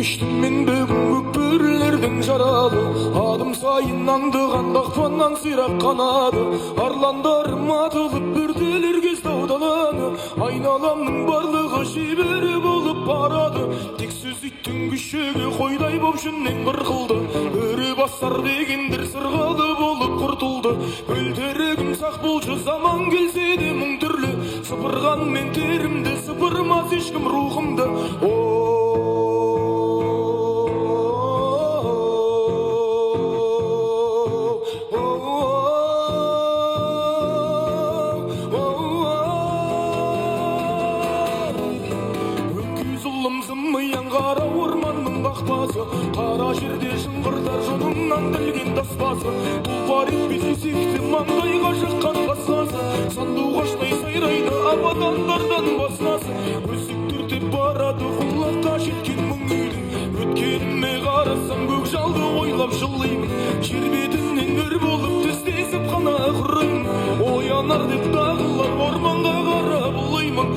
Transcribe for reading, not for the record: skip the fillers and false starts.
кештім мен бүгін көкбөрілердің жаралы, адым сайын аңдыған дақпаннан сирақ қанады. Арландарым атылып бүртелер кез таудаланы, айналамның барлығы шебері болып барады. Тек сөз иттің күшігі қойдай боп жүннен қырқылды, өрі басар дегендер сырғалы болып құртылды. Өлтірігім сақ болшы, заман келсе де мың түрлі, сыпырған мен терімді сыпырмас ешкім рухымды. Қара орманның қақпасы, қара жерде шыңғыртар жоныңнан тілген таспасы. Тұлпар етпес есекті маңдайға жаққан басқасы, сандуғаштай сайрайды абадандардан басқасы. Өсек түртеп барады құлаққа жеткен мың үйдің, өткеніме қарасам көкжалды ойлап жылаймын. Жер бетінен өр болып тістесіп қана құраймын, оянар деп тағылар орманға қарап ұлаймын.